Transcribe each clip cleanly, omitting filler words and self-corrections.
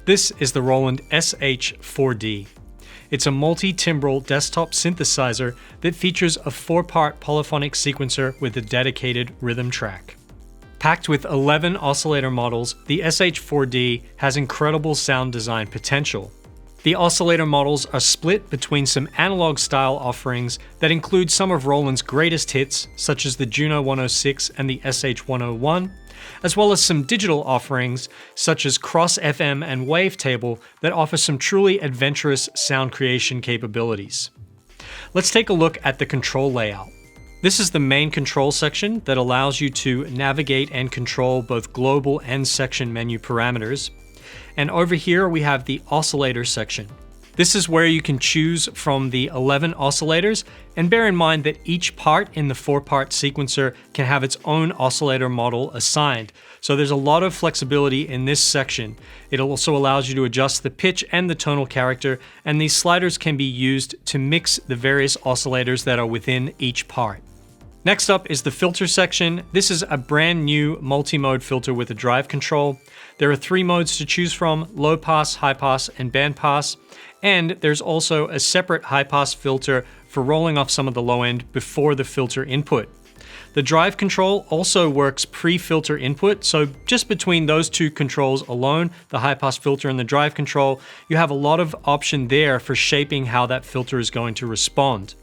This is the Roland SH-4d. It's a multi-timbral desktop synthesizer that features a 4-part polyphonic sequencer with a dedicated rhythm track. Packed with 11 oscillator models, the SH-4d has incredible sound design potential. The oscillator models are split between some analog-style offerings that include some of Roland's greatest hits, such as the Juno 106 and the SH-101, as well as some digital offerings, such as cross-FM and wavetable, that offer some truly adventurous sound creation capabilities. Let's take a look at the control layout. This is the main control section that allows you to navigate and control both global and section menu parameters. And over here we have the Oscillator section. This is where you can choose from the 11 oscillators, and bear in mind that each part in the 4-part sequencer can have its own oscillator model assigned. So there's a lot of flexibility in this section. It also allows you to adjust the pitch and the tonal character, and these sliders can be used to mix the various oscillators that are within each part. Next up is the filter section. This is a brand new multi-mode filter with a drive control. There are 3 modes to choose from: low pass, high pass, and band pass. And there's also a separate high pass filter for rolling off some of the low end before the filter input. The drive control also works pre-filter input, so just between those 2 controls alone, the high pass filter and the drive control, you have a lot of option there for shaping how that filter is going to respond.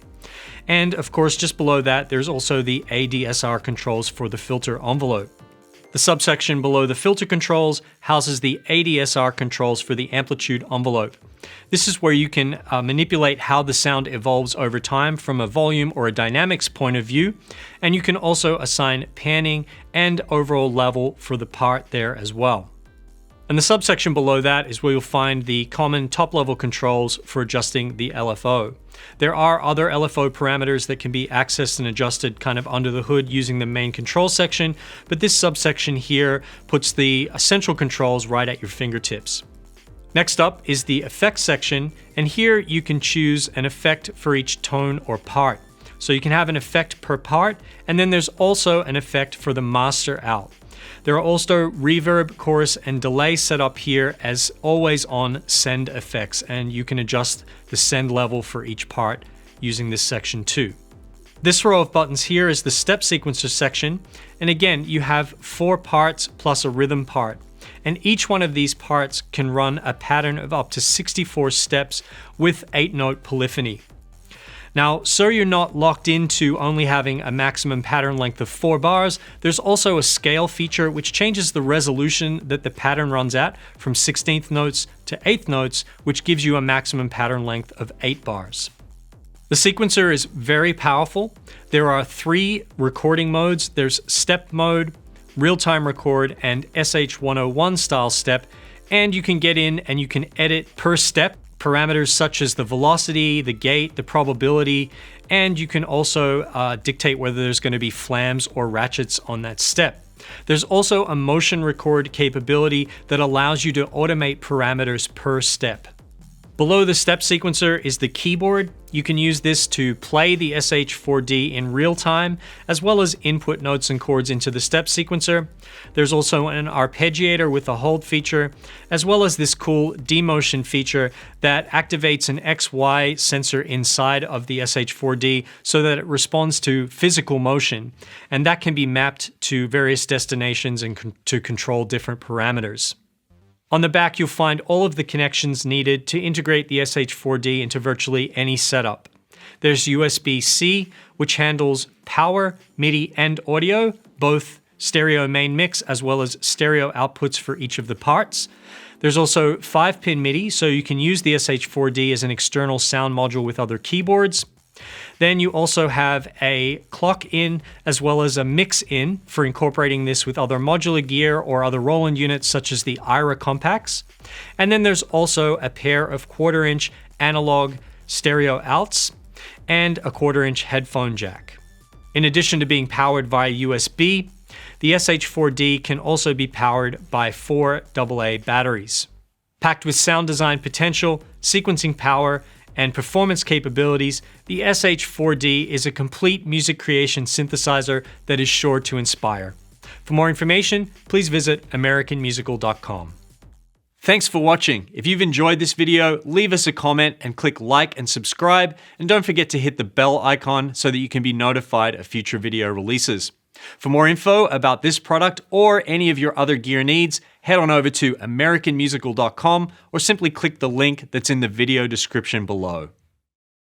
And of course, just below that, there's also the ADSR controls for the filter envelope. The subsection below the filter controls houses the ADSR controls for the amplitude envelope. This is where you can manipulate how the sound evolves over time from a volume or a dynamics point of view, and you can also assign panning and overall level for the part there as well. And the subsection below that is where you'll find the common top-level controls for adjusting the LFO. There are other LFO parameters that can be accessed and adjusted kind of under the hood using the main control section, but this subsection here puts the essential controls right at your fingertips. Next up is the effects section, and here you can choose an effect for each tone or part. So you can have an effect per part, and then there's also an effect for the master out. There are also reverb, chorus, and delay set up here as always on send effects, and you can adjust the send level for each part using this section too. This row of buttons here is the step sequencer section, and again you have 4 parts plus a rhythm part, and each one of these parts can run a pattern of up to 64 steps with 8-note polyphony. Now, so you're not locked into only having a maximum pattern length of 4 bars, there's also a scale feature which changes the resolution that the pattern runs at from 16th notes to 8th notes, which gives you a maximum pattern length of 8 bars. The sequencer is very powerful. There are 3 recording modes. There's step mode, real-time record, and SH-101 style step, and you can get in and you can edit per step parameters such as the velocity, the gate, the probability, and you can also dictate whether there's going to be flams or ratchets on that step. There's also a motion record capability that allows you to automate parameters per step. Below the step sequencer is the keyboard. You can use this to play the SH-4d in real time, as well as input notes and chords into the step sequencer. There's also an arpeggiator with a hold feature, as well as this cool demotion feature that activates an XY sensor inside of the SH-4d so that it responds to physical motion, and that can be mapped to various destinations and to control different parameters. On the back, you'll find all of the connections needed to integrate the SH-4d into virtually any setup. There's USB-C, which handles power, MIDI, and audio, both stereo main mix as well as stereo outputs for each of the parts. There's also 5-pin MIDI, so you can use the SH-4d as an external sound module with other keyboards. Then you also have a clock in as well as a mix in for incorporating this with other modular gear or other Roland units such as the IRA compacts. And then there's also a pair of 1/4-inch analog stereo outs and a 1/4-inch headphone jack. In addition to being powered via USB, the SH-4d can also be powered by 4 AA batteries. Packed with sound design potential, sequencing power, and performance capabilities, the SH-4d is a complete music creation synthesizer that is sure to inspire. For more information, please visit americanmusical.com. Thanks for watching. If you've enjoyed this video, leave us a comment and click like and subscribe, and don't forget to hit the bell icon so that you can be notified of future video releases. For more info about this product or any of your other gear needs, head on over to americanmusical.com or simply click the link that's in the video description below.